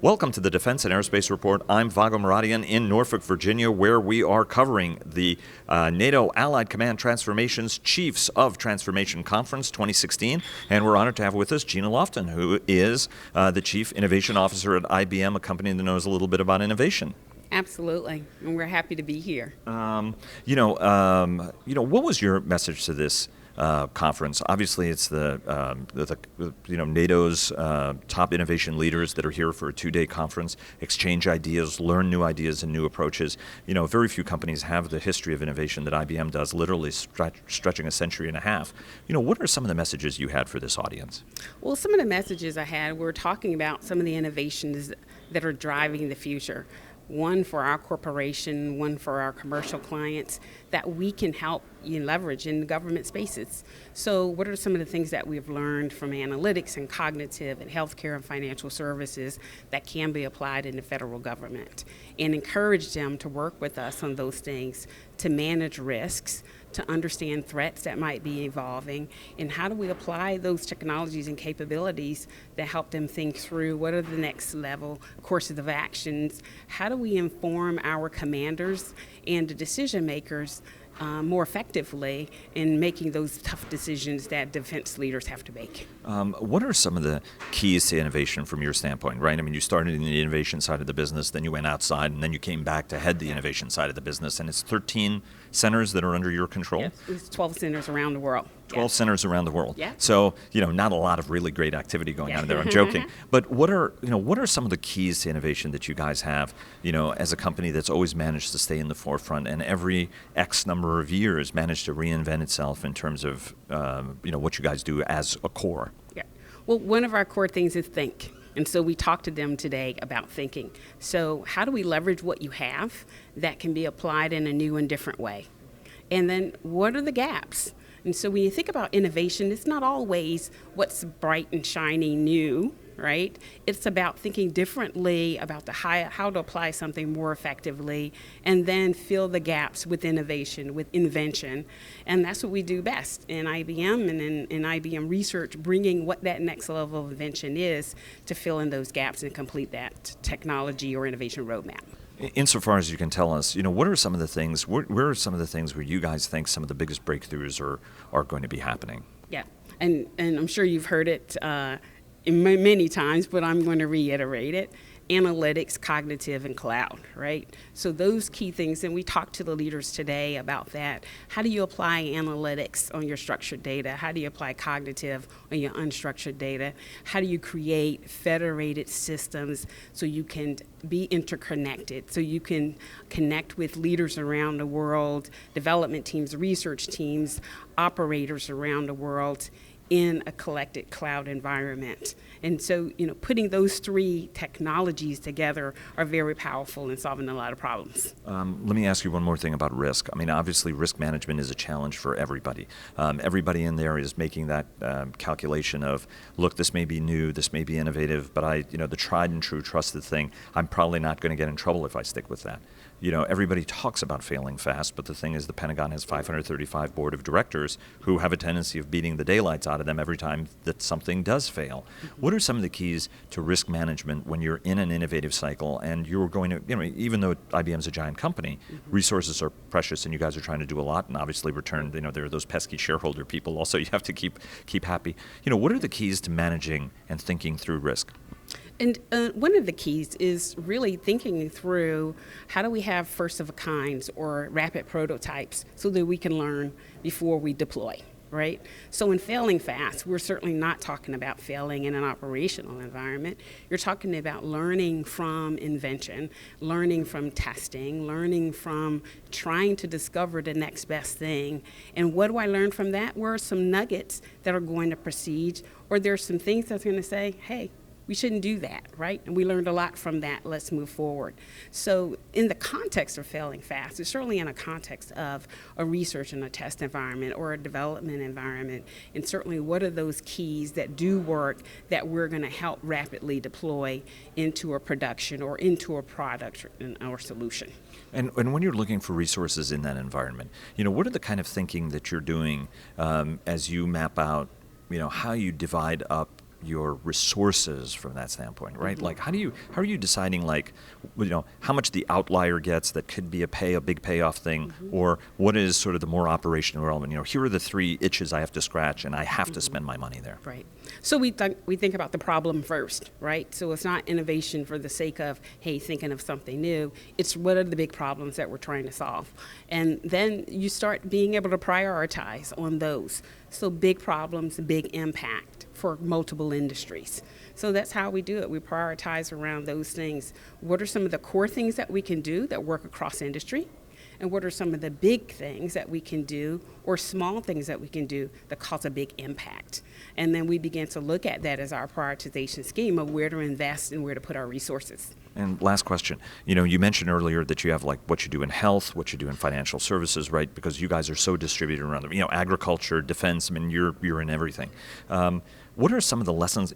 Welcome to the Defense and Aerospace Report. I'm Vago Muradian in Norfolk, Virginia, where we are covering the NATO Allied Command Transformations Chiefs of Transformation Conference 2016. And we're honored to have with us Gina Loften, who is the Chief Innovation Officer at IBM, a company that knows a little bit about innovation. Absolutely, and we're happy to be here. What was your message to this conference? Obviously, it's the NATO's top innovation leaders that are here for a two-day conference, exchange ideas, learn new ideas and new approaches. Very few companies have the history of innovation that IBM does, literally stretching a century and a half. What are some of the messages you had for this audience? Well, some of the messages I had were talking about some of the innovations that are driving the future. One for our corporation, one for our commercial clients that we can help leverage in government spaces. So what are some of the things that we've learned from analytics and cognitive and healthcare and financial services that can be applied in the federal government? And encourage them to work with us on those things, to manage risks, to understand threats that might be evolving, and how do we apply those technologies and capabilities that help them think through what are the next level courses of actions, how do we inform our commanders and the decision makers more effectively in making those tough decisions that defense leaders have to make. What are some of the keys to innovation from your standpoint, right? I mean, you started in the innovation side of the business, then you went outside, and then you came back to head the innovation side of the business, and it's 13 centers that are under your control? Yes, it's 12 centers around the world. 12 centers around the world. Yeah. So, not a lot of really great activity going on there. I'm joking. But what are some of the keys to innovation that you guys have, as a company that's always managed to stay in the forefront and every X number of years managed to reinvent itself in terms of, what you guys do as a core? Yeah. Well, one of our core things is think. And so we talked to them today about thinking. So how do we leverage what you have that can be applied in a new and different way? And then what are the gaps? And so when you think about innovation, it's not always what's bright and shiny new, right? It's about thinking differently about how to apply something more effectively and then fill the gaps with innovation, with invention. And that's what we do best in IBM and in IBM research, bringing what that next level of invention is to fill in those gaps and complete that technology or innovation roadmap. Insofar as you can tell us, what are some of the things, where are some of the things where you guys think some of the biggest breakthroughs are going to be happening? Yeah, and I'm sure you've heard it many times, but I'm going to reiterate it. Analytics, cognitive, and cloud, right? So those key things, and we talked to the leaders today about that. How do you apply analytics on your structured data? How do you apply cognitive on your unstructured data? How do you create federated systems so you can be interconnected, so you can connect with leaders around the world, development teams, research teams, operators around the world in a collected cloud environment. And so, putting those three technologies together are very powerful in solving a lot of problems. Let me ask you one more thing about risk. I mean, obviously, risk management is a challenge for everybody. Everybody in there is making that calculation of, look, this may be new, this may be innovative, but the tried and true trusted thing, I'm probably not going to get in trouble if I stick with that. Everybody talks about failing fast, but the thing is the Pentagon has 535 board of directors who have a tendency of beating the daylights out of them every time that something does fail. What are some of the keys to risk management when you're in an innovative cycle and you're going to, even though IBM's a giant company, resources are precious and you guys are trying to do a lot and obviously return, there are those pesky shareholder people also you have to keep happy. What are the keys to managing and thinking through risk? And one of the keys is really thinking through how do we have first of a kinds or rapid prototypes so that we can learn before we deploy, right? So in failing fast, we're certainly not talking about failing in an operational environment. You're talking about learning from invention, learning from testing, learning from trying to discover the next best thing. And what do I learn from that? Where are some nuggets that are going to proceed, or there's some things that's going to say, hey, we shouldn't do that, right? And we learned a lot from that. Let's move forward. So in the context of failing fast, it's certainly in a context of a research and a test environment or a development environment. And certainly what are those keys that do work that we're going to help rapidly deploy into a production or into a product or solution. And when you're looking for resources in that environment, what are the kind of thinking that you're doing as you map out, how you divide up your resources from that standpoint, right? Like how are you deciding like, how much the outlier gets that could be a big payoff thing, or what is sort of the more operational relevant? Here are the 3 itches I have to scratch, and I have to spend my money there. Right. So we think about the problem first, right? So it's not innovation for the sake of, hey, thinking of something new. It's what are the big problems that we're trying to solve? And then you start being able to prioritize on those. So big problems, big impact for multiple industries. So that's how we do it. We prioritize around those things. What are some of the core things that we can do that work across industry? And what are some of the big things that we can do or small things that we can do that cause a big impact? And then we begin to look at that as our prioritization scheme of where to invest and where to put our resources. And last question, you mentioned earlier that you have like what you do in health, what you do in financial services, right? Because you guys are so distributed around them. Agriculture, defense, I mean, you're in everything. What are some of the lessons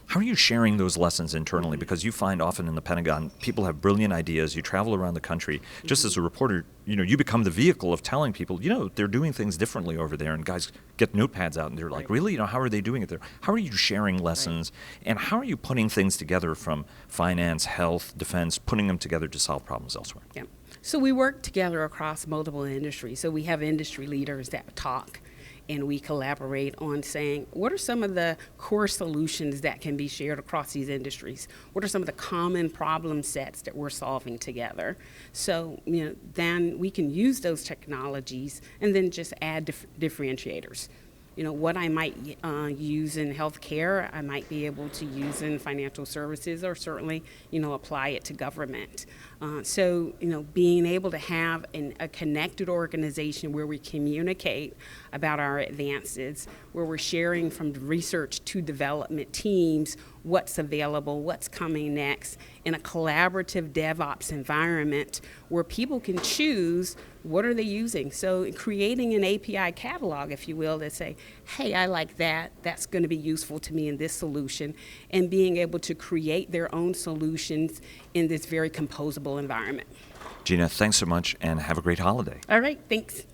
how are you sharing those lessons internally? Because you find often in the Pentagon, people have brilliant ideas. You travel around the country. Just as a reporter, you become the vehicle of telling people, they're doing things differently over there. And guys get notepads out and they're like, really? How are they doing it there? How are you sharing lessons? And how are you putting things together from finance, health, defense, putting them together to solve problems elsewhere? Yeah. So we work together across multiple industries. So we have industry leaders that talk, and we collaborate on saying, what are some of the core solutions that can be shared across these industries? What are some of the common problem sets that we're solving together? So, then we can use those technologies and then just add differentiators. What I might use in healthcare, I might be able to use in financial services, or certainly, apply it to government. So, being able to have a connected organization where we communicate about our advances, where we're sharing from research to development teams what's available, what's coming next, in a collaborative DevOps environment where people can choose what are they using. So creating an API catalog, if you will, that say, hey, I like that, that's going to be useful to me in this solution, and being able to create their own solutions in this very composable environment. Gina, thanks so much, and have a great holiday. All right, thanks.